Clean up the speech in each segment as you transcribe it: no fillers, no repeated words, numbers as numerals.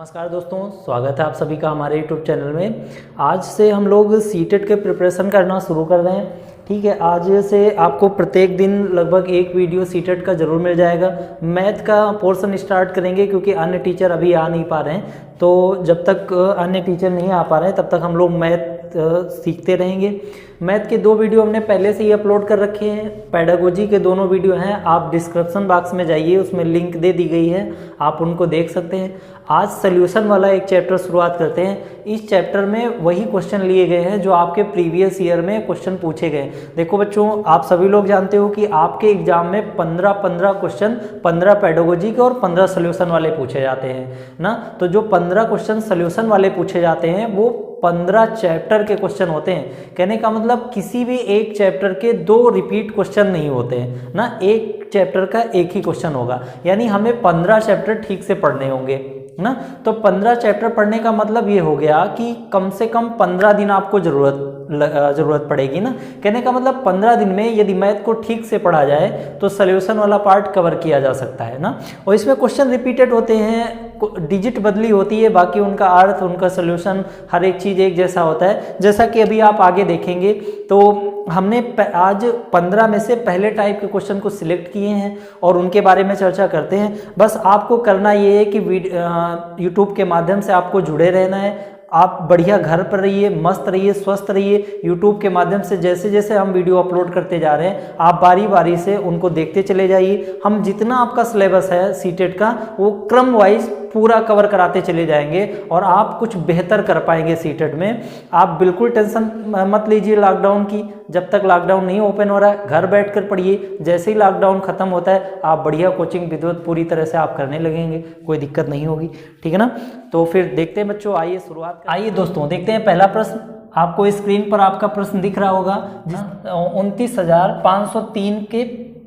नमस्कार दोस्तों, स्वागत है आप सभी का हमारे YouTube चैनल में। आज से हम लोग सीटेट के प्रिपरेशन करना शुरू कर रहे हैं। ठीक है, आज से आपको प्रत्येक दिन लगभग एक वीडियो सीटेट का ज़रूर मिल जाएगा। मैथ का पोर्शन स्टार्ट करेंगे क्योंकि अन्य टीचर अभी आ नहीं पा रहे हैं, तो जब तक अन्य टीचर नहीं आ पा रहे हैं तब तक हम लोग मैथ सीखते रहेंगे। मैथ के 2 वीडियो हमने पहले से ही अपलोड कर रखे हैं। पेडागोजी के दोनों वीडियो हैं, आप डिस्क्रिप्शन बॉक्स में जाइए, उसमें लिंक दे दी गई है, आप उनको देख सकते हैं। आज सोल्यूशन वाला एक चैप्टर शुरुआत करते हैं। इस चैप्टर में वही क्वेश्चन लिए गए हैं जो आपके प्रीवियस ईयर में क्वेश्चन पूछे गए। देखो बच्चों, आप सभी लोग जानते हो कि आपके एग्जाम में 15 क्वेश्चन 15 पेडागोजी के और 15 सोल्यूशन वाले पूछे जाते हैं ना। तो जो 15 क्वेश्चन सोल्यूशन वाले पूछे जाते हैं वो 15 चैप्टर के क्वेश्चन होते हैं। कहने का मतलब किसी भी एक चैप्टर के 2 रिपीट क्वेश्चन नहीं होते हैं ना, एक चैप्टर का एक ही क्वेश्चन होगा। यानी हमें 15 चैप्टर ठीक से पढ़ने होंगे ना। तो 15 चैप्टर पढ़ने का मतलब ये हो गया कि कम से कम 15 दिन आपको जरूरत पड़ेगी ना। कहने का मतलब 15 दिन में यदि मैथ को ठीक से पढ़ा जाए तो सोल्यूशन वाला पार्ट कवर किया जा सकता है ना। और इसमें क्वेश्चन रिपीटेड होते हैं, डिजिट बदली होती है, बाकी उनका अर्थ, उनका सोल्यूशन, हर एक चीज़ एक जैसा होता है। जैसा कि अभी आप आगे देखेंगे तो हमने आज 15 में से पहले टाइप के क्वेश्चन को सिलेक्ट किए हैं और उनके बारे में चर्चा करते हैं। बस आपको करना ये है कि यूट्यूब के माध्यम से आपको जुड़े रहना है। आप बढ़िया घर पर रहिए, मस्त रहिए, स्वस्थ रहिए। यूट्यूब के माध्यम से जैसे जैसे हम वीडियो अपलोड करते जा रहे हैं आप बारी बारी से उनको देखते चले जाइए। हम जितना आपका सिलेबस है सीटेट का वो क्रम वाइज पूरा कवर कराते चले जाएंगे और आप कुछ बेहतर कर पाएंगे सीटेट में। आप बिल्कुल टेंशन मत लीजिए लॉकडाउन की। जब तक लॉकडाउन नहीं ओपन हो रहा है घर बैठकर पढ़िए। जैसे ही लॉकडाउन खत्म होता है आप बढ़िया कोचिंग विद्वत पूरी तरह से आप करने लगेंगे, कोई दिक्कत नहीं होगी। ठीक है ना। तो फिर देखते हैं बच्चों, आइए शुरुआत। आइए दोस्तों देखते हैं पहला प्रश्न। आपको स्क्रीन पर आपका प्रश्न दिख रहा होगा। 29,503 के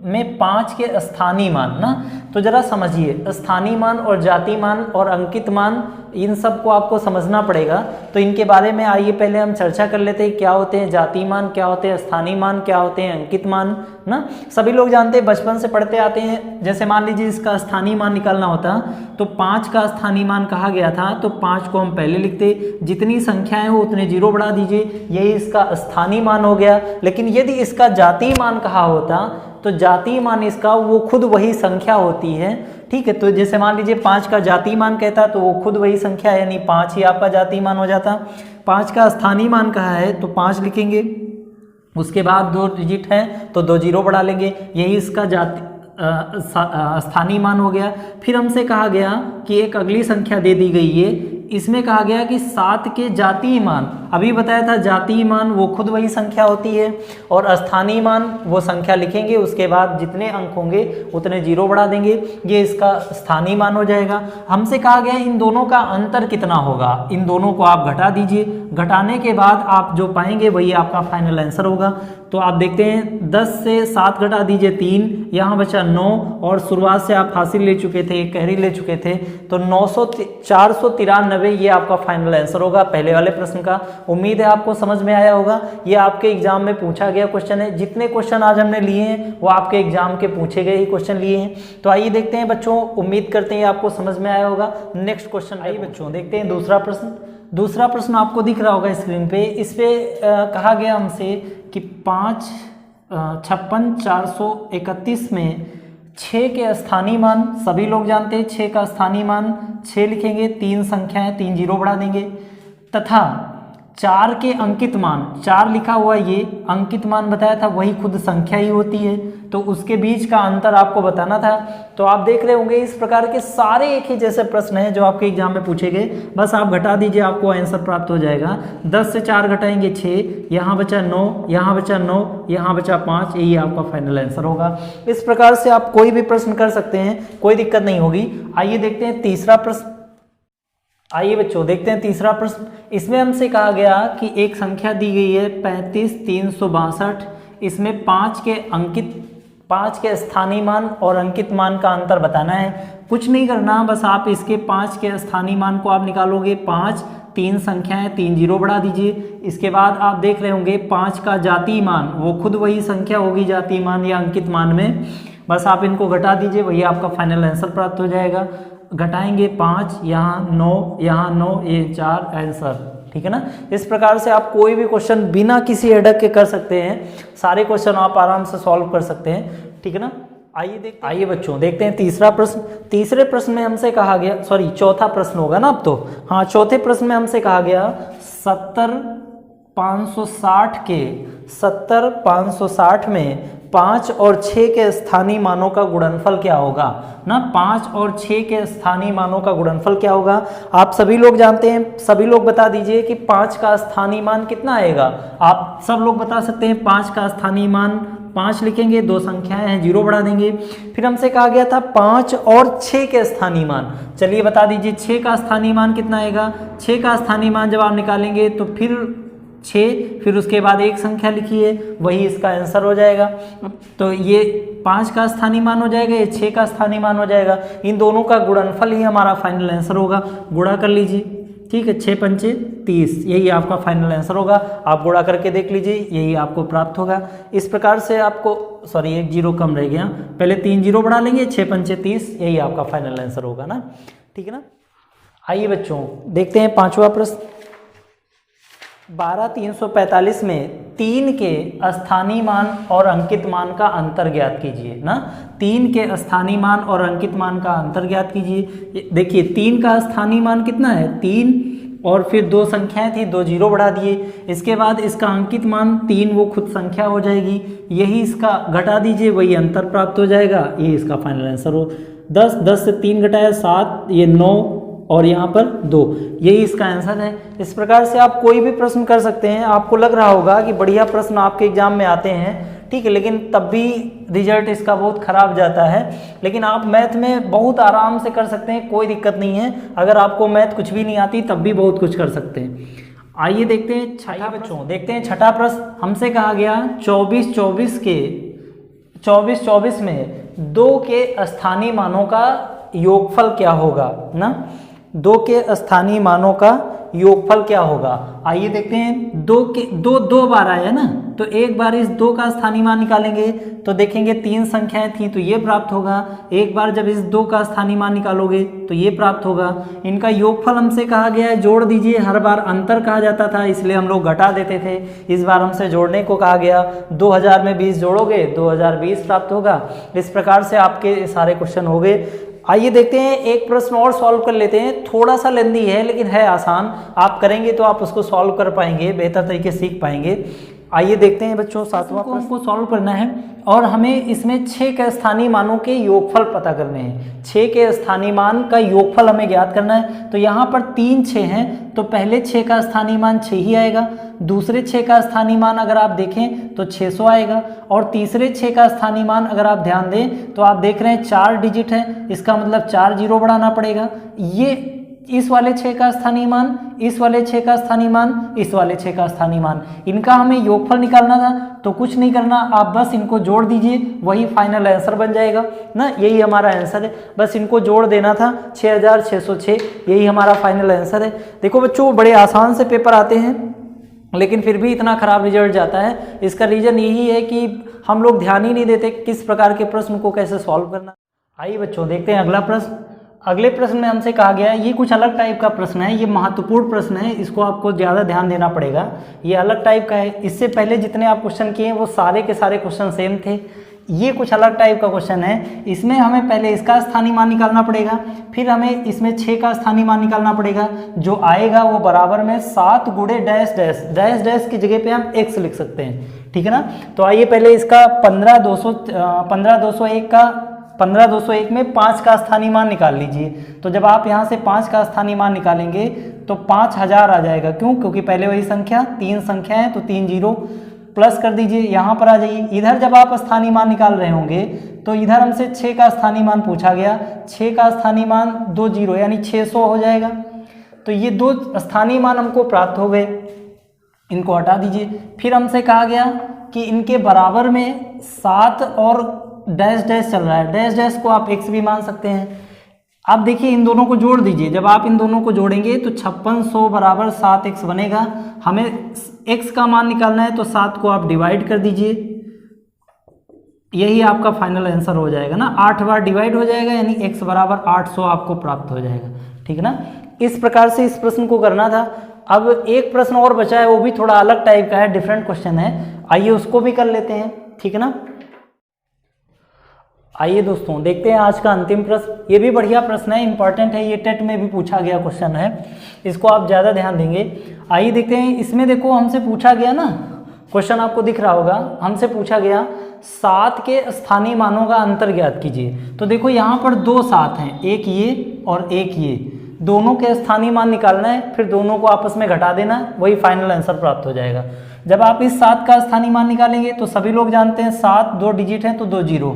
में 5 के स्थानीय मान ना। तो जरा समझिए, स्थानीय मान और जाति मान और अंकित मान, इन सब को आपको समझना पड़ेगा। तो इनके बारे में आइए पहले हम चर्चा कर लेते हैं। क्या होते हैं जाति मान, क्या होते हैं स्थानीय मान, क्या होते हैं अंकित मान ना। सभी लोग जानते हैं, बचपन से पढ़ते आते हैं। जैसे मान लीजिए इसका स्थानीय मान निकालना होता तो 5 का स्थानीय मान कहा गया था, तो 5 को हम पहले लिखते, जितनी संख्याएं हो उतने 0 बढ़ा दीजिए, यही इसका स्थानीय मान हो गया। लेकिन यदि इसका जातीय मान कहा होता तो जातीय मान इसका वो खुद वही संख्या होती है। ठीक है, तो जैसे मान लीजिए 5 का जातीय मान कहता तो वो खुद वही संख्या है, यानी 5 ही आपका जातीय मान हो जाता। 5 का स्थानीय मान कहा है तो 5 लिखेंगे, उसके बाद 2 डिजिट है तो 2 0 बढ़ा लेंगे, यही इसका स्थानीय मान हो गया। फिर हमसे कहा गया कि एक अगली संख्या दे दी गई है, इसमें कहा गया कि 7 के जातीय मान, अभी बताया था जातीय मान वो खुद वही संख्या होती है और स्थानीय मान वो संख्या लिखेंगे, उसके बाद जितने अंक होंगे उतने 0 बढ़ा देंगे, ये इसका स्थानीय मान हो जाएगा। हमसे कहा गया इन दोनों का अंतर कितना होगा, इन दोनों को आप घटा दीजिए, घटाने के बाद आप जो पाएंगे वही आपका फाइनल आंसर होगा। तो आप देखते हैं 10 से 7 घटा दीजिए 3, यहाँ बचा 9 और शुरुआत से आप हासिल ले चुके थे, कैरी ले चुके थे, तो 493 ये आपका फाइनल आंसर होगा पहले वाले प्रश्न का। उम्मीद है आपको समझ में आया होगा। ये आपके एग्जाम में पूछा गया क्वेश्चन है। जितने क्वेश्चन आज हमने लिए हैं वो आपके एग्जाम के पूछे गए ही क्वेश्चन लिए हैं। तो आइए देखते हैं बच्चों, उम्मीद करते हैं आपको समझ में आया होगा। नेक्स्ट क्वेश्चन आइए बच्चों देखते हैं दूसरा प्रश्न। दूसरा प्रश्न आपको दिख रहा होगा स्क्रीन पे। इस पे कहा गया हमसे कि 56,431 में 6 के स्थानीय मान, सभी लोग जानते हैं 6 का स्थानीय मान 6 लिखेंगे, 3 संख्याएं 3 0 बढ़ा देंगे, तथा 4 के अंकित मान, 4 लिखा हुआ ये अंकित मान बताया था वही खुद संख्या ही होती है, तो उसके बीच का अंतर आपको बताना था। तो आप देख रहे होंगे इस प्रकार के सारे एक ही जैसे प्रश्न हैं जो आपके एग्जाम में पूछे गए। बस आप घटा दीजिए, आपको आंसर प्राप्त हो जाएगा। 10 से 4 घटाएंगे 6, यहाँ बचा 9, यहाँ बचा 9, यहाँ बचा 5, यही आपका फाइनल आंसर होगा। इस प्रकार से आप कोई भी प्रश्न कर सकते हैं, कोई दिक्कत नहीं होगी। आइए देखते हैं तीसरा प्रश्न। आइए बच्चों देखते हैं तीसरा प्रश्न। इसमें हमसे कहा गया कि एक संख्या दी गई है 35,362, इसमें 5 के स्थानीय मान और अंकित मान का अंतर बताना है। कुछ नहीं करना, बस आप इसके 5 के स्थानीय मान को आप निकालोगे, 5, 3 संख्याएं 3 0 बढ़ा दीजिए। इसके बाद आप देख रहे होंगे 5 का जातीय मान वो खुद वही संख्या होगी जातीय मान या अंकित मान में, बस आप इनको घटा दीजिए, वही आपका फाइनल आंसर प्राप्त हो जाएगा। घटाएंगे 5, यहाँ 9, यहाँ 9, ये 4 आंसर। ठीक है ना। इस प्रकार से आप कोई भी क्वेश्चन बिना किसी हेडक के कर सकते हैं, सारे क्वेश्चन आप आराम से सॉल्व कर सकते हैं। ठीक है ना। आइए बच्चों देखते हैं तीसरा प्रश्न। तीसरे प्रश्न में हमसे कहा गया, सॉरी चौथा प्रश्न होगा ना अब तो, हाँ चौथे प्रश्न में हमसे कहा गया 70,560 में 5 और 6 के स्थानीय मानों का गुणनफल क्या होगा ना। 5 और 6 के स्थानीय मानों का गुणनफल क्या होगा। आप सभी लोग जानते हैं, सभी लोग बता दीजिए कि 5 का स्थानीय मान कितना आएगा। आप सब लोग बता सकते हैं 5 का स्थानीय मान 5 लिखेंगे, 2 संख्याएं हैं 0 बढ़ा देंगे। फिर हमसे कहा गया था 5 और 6 के स्थानीय मान, चलिए बता दीजिए 6 का स्थानीय मान कितना आएगा। 6 का स्थानीय मान जब आप निकालेंगे तो फिर 6, फिर उसके बाद एक संख्या लिखिए, वही इसका आंसर हो जाएगा। तो ये 5 का स्थानीय मान हो जाएगा, ये 6 का स्थानीय मान हो जाएगा। इन दोनों का गुणनफल ही हमारा फाइनल आंसर होगा। गुणा कर लीजिए, ठीक है, 6 पंचे 30, यही आपका फाइनल आंसर होगा। आप गुणा करके देख लीजिए, यही आपको प्राप्त होगा। इस प्रकार से आपको, सॉरी एक 0 कम रह गया, पहले 3 0 बढ़ा लेंगे, 6 पंचे 30, यही आपका फाइनल आंसर होगा ना। ठीक है ना। आइए बच्चों देखते हैं पांचवा प्रश्न। 12,345 में 3 के स्थानीय मान और अंकित मान का अंतर ज्ञात कीजिए ना। 3 के स्थानीय मान और अंकित मान का अंतर ज्ञात कीजिए। देखिए 3 का स्थानीय मान कितना है, 3 और फिर 2 संख्याएं थी, 2 0 बढ़ा दिए। इसके बाद इसका अंकित मान 3, वो खुद संख्या हो जाएगी, यही इसका घटा दीजिए, वही अंतर प्राप्त हो जाएगा, ये इसका फाइनल आंसर हो। 10 से 3 घटाया 7, ये 9 और यहाँ पर 2, यही इसका आंसर है। इस प्रकार से आप कोई भी प्रश्न कर सकते हैं। आपको लग रहा होगा कि बढ़िया प्रश्न आपके एग्जाम में आते हैं, ठीक है, लेकिन तब भी रिजल्ट इसका बहुत खराब जाता है। लेकिन आप मैथ में बहुत आराम से कर सकते हैं, कोई दिक्कत नहीं है। अगर आपको मैथ कुछ भी नहीं आती तब भी बहुत कुछ कर सकते हैं। आइए देखते हैं छठा बच्चों, देखते हैं छठा प्रश्न। हमसे कहा गया 24 में 2 के स्थानीय मानों का योगफल क्या होगा ना। 2 के स्थानीय मानों का योगफल क्या होगा। आइए देखते हैं, 2 बार आया ना, तो एक बार इस 2 का स्थानीय मान निकालेंगे तो देखेंगे 3 संख्याएं थी तो ये प्राप्त होगा। एक बार जब इस 2 का स्थानीय मान निकालोगे तो ये प्राप्त होगा। इनका योगफल हमसे कहा गया है जोड़ दीजिए। हर बार अंतर कहा जाता था इसलिए हम लोग घटा देते थे, इस बार हमसे जोड़ने को कहा गया। 2000 में 20 जोड़ोगे 2020 प्राप्त होगा। इस प्रकार से आपके सारे क्वेश्चन हो गए। आइए देखते हैं एक प्रश्न और सॉल्व कर लेते हैं। थोड़ा सा लेंदी है लेकिन है आसान, आप करेंगे तो आप उसको सॉल्व कर पाएंगे, बेहतर तरीके से सीख पाएंगे। आइए देखते हैं बच्चों, सातवां प्रश्न हमको सॉल्व करना है और हमें इसमें 6 के स्थानीय मानों के योगफल पता करने हैं। 6 के स्थानीय मान का योगफल हमें ज्ञात करना है। तो यहाँ पर 3 6 हैं, तो पहले 6 का स्थानीय मान 6 ही आएगा। दूसरे 6 का स्थानीय मान अगर आप देखें तो 600 आएगा। और तीसरे 6 का स्थानीय मान अगर आप ध्यान दें तो आप देख रहे हैं 4 डिजिट है, इसका मतलब 4 0 बढ़ाना पड़ेगा। ये इस वाले 6 का स्थानीय मान, इस वाले 6 का स्थानीय मान, इस वाले 6 का स्थानीय मान, इनका हमें योगफल निकालना था। तो कुछ नहीं करना, आप बस इनको जोड़ दीजिए, वही फाइनल आंसर बन जाएगा ना। यही हमारा आंसर है, बस इनको जोड़ देना था। 6606 यही हमारा फाइनल आंसर है। देखो बच्चों, बड़े आसान से पेपर आते हैं लेकिन फिर भी इतना खराब रिजल्ट जाता है। इसका रीजन यही है कि हम लोग ध्यान ही नहीं देते किस प्रकार के प्रश्न को कैसे सॉल्व करना। आइए बच्चों देखते हैं अगला प्रश्न। अगले प्रश्न में हमसे कहा गया है, ये कुछ अलग टाइप का प्रश्न है, ये महत्वपूर्ण प्रश्न है, इसको आपको ज़्यादा ध्यान देना पड़ेगा। ये अलग टाइप का है, इससे पहले जितने आप क्वेश्चन किए वो सारे के सारे क्वेश्चन सेम थे। ये कुछ अलग टाइप का क्वेश्चन है। इसमें हमें पहले इसका स्थानीय मान निकालना पड़ेगा, फिर हमें इसमें 6 का स्थानीय मान निकालना पड़ेगा। जो आएगा वो बराबर में 7 गुणे डैश डैश, डैश डैश की जगह पे हम x लिख सकते हैं, ठीक है ना। तो आइए पहले इसका 15,201 में 5 का स्थानीय मान निकाल लीजिए। तो जब आप यहाँ से 5 का स्थानीय मान निकालेंगे तो 5000 आ जाएगा। क्यों? क्योंकि पहले वही संख्या, 3 संख्या है तो 3 0 प्लस कर दीजिए, यहाँ पर आ जाइए। इधर जब आप स्थानीय मान निकाल रहे होंगे तो इधर हमसे 6 का स्थानीय मान पूछा गया, 6 का स्थानीय मान 2 0 यानी 600 हो जाएगा। तो ये 2 स्थानीय मान हमको प्राप्त हो गए, इनको हटा दीजिए। फिर हमसे कहा गया कि इनके बराबर में 7 और डैश डैश चल रहा है, डैश डैश को आप x भी मान सकते हैं। अब देखिए इन दोनों को जोड़ दीजिए, जब आप इन दोनों को जोड़ेंगे तो 5600 बराबर 7x बनेगा। हमें x का मान निकालना है तो 7 को आप डिवाइड कर दीजिए, यही आपका फाइनल आंसर हो जाएगा ना, 8 बार डिवाइड हो जाएगा यानी x बराबर 800 आपको प्राप्त हो जाएगा। ठीक है ना, इस प्रकार से इस प्रश्न को करना था। अब एक प्रश्न और बचा है, वो भी थोड़ा अलग टाइप का है, डिफरेंट क्वेश्चन है, आइए उसको भी कर लेते हैं। ठीक है ना, आइए दोस्तों देखते हैं आज का अंतिम प्रश्न। ये भी बढ़िया प्रश्न है, इंपॉर्टेंट है, ये टेट में भी पूछा गया क्वेश्चन है, इसको आप ज़्यादा ध्यान देंगे। आइए देखते हैं, इसमें देखो हमसे पूछा गया ना, क्वेश्चन आपको दिख रहा होगा, हमसे पूछा गया 7 के स्थानीय मानों का अंतर ज्ञात कीजिए। तो देखो यहाँ पर 2 7 हैं, एक ये और एक ये, दोनों के स्थानीय मान निकालना है, फिर दोनों को आपस में घटा देना, वही फाइनल आंसर प्राप्त हो जाएगा। जब आप इस 7 का स्थानीय मान निकालेंगे तो सभी लोग जानते हैं 7 2 डिजिट हैं तो 2 जीरो।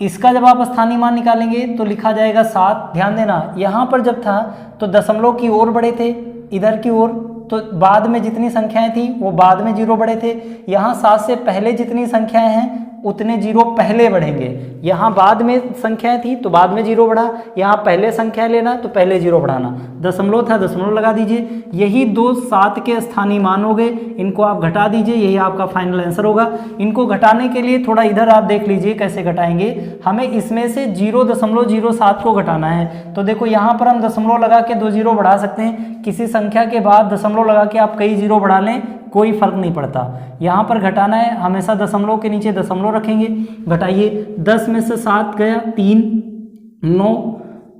इसका जब आप स्थानीय मान निकालेंगे तो लिखा जाएगा 7। ध्यान देना, यहाँ पर जब था तो दशमलव की ओर बढ़े थे, इधर की ओर, तो बाद में जितनी संख्याएं थी वो बाद में जीरो बढ़े थे। यहाँ 7 से पहले जितनी संख्याएं हैं उतने जीरो पहले बढ़ेंगे। यहाँ बाद में संख्याएं थी तो बाद में जीरो बढ़ा, यहाँ पहले संख्या लेना तो पहले जीरो बढ़ाना, दशमलव था दशमलव लगा दीजिए। यही 2 7 के स्थानीय मान हो गए, इनको आप घटा दीजिए, यही आपका फाइनल आंसर होगा। इनको घटाने के लिए थोड़ा इधर आप देख लीजिए कैसे घटाएंगे। हमें इसमें से 0.07 को घटाना है, तो देखो यहाँ पर हम दशमलव लगा के 2 जीरो बढ़ा सकते हैं, किसी संख्या के बाद दशमलव लगा के आप कई जीरो बढ़ा लें, कोई फर्क नहीं पड़ता। यहाँ पर घटाना है, हमेशा दशमलव के नीचे दशमलव रखेंगे। घटाइए, 10 में से 7 गया 3, 9,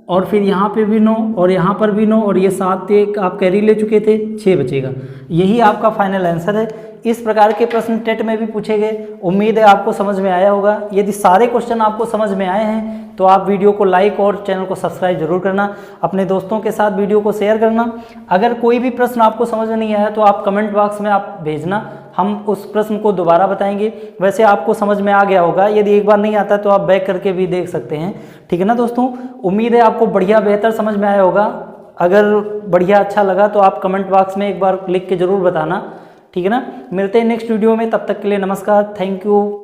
और फिर यहाँ पे भी 9 और यहाँ पर भी 9, और ये 7 एक आप कैरी ले चुके थे, 6 बचेगा। यही आपका फाइनल आंसर है। इस प्रकार के प्रश्न टेट में भी पूछे गए। उम्मीद है आपको समझ में आया होगा। यदि सारे क्वेश्चन आपको समझ में आए हैं तो आप वीडियो को लाइक और चैनल को सब्सक्राइब जरूर करना, अपने दोस्तों के साथ वीडियो को शेयर करना। अगर कोई भी प्रश्न आपको समझ में नहीं आया तो आप कमेंट बॉक्स में आप भेजना, हम उस प्रश्न को दोबारा बताएंगे। वैसे आपको समझ में आ गया होगा, यदि एक बार नहीं आता तो आप बैक करके भी देख सकते हैं। ठीक है ना दोस्तों, उम्मीद है आपको बढ़िया बेहतर समझ में आया होगा। अगर बढ़िया अच्छा लगा तो आप कमेंट बॉक्स में एक बार लिख के ज़रूर बताना। ठीक है ना, मिलते हैं नेक्स्ट वीडियो में, तब तक के लिए नमस्कार, थैंक यू।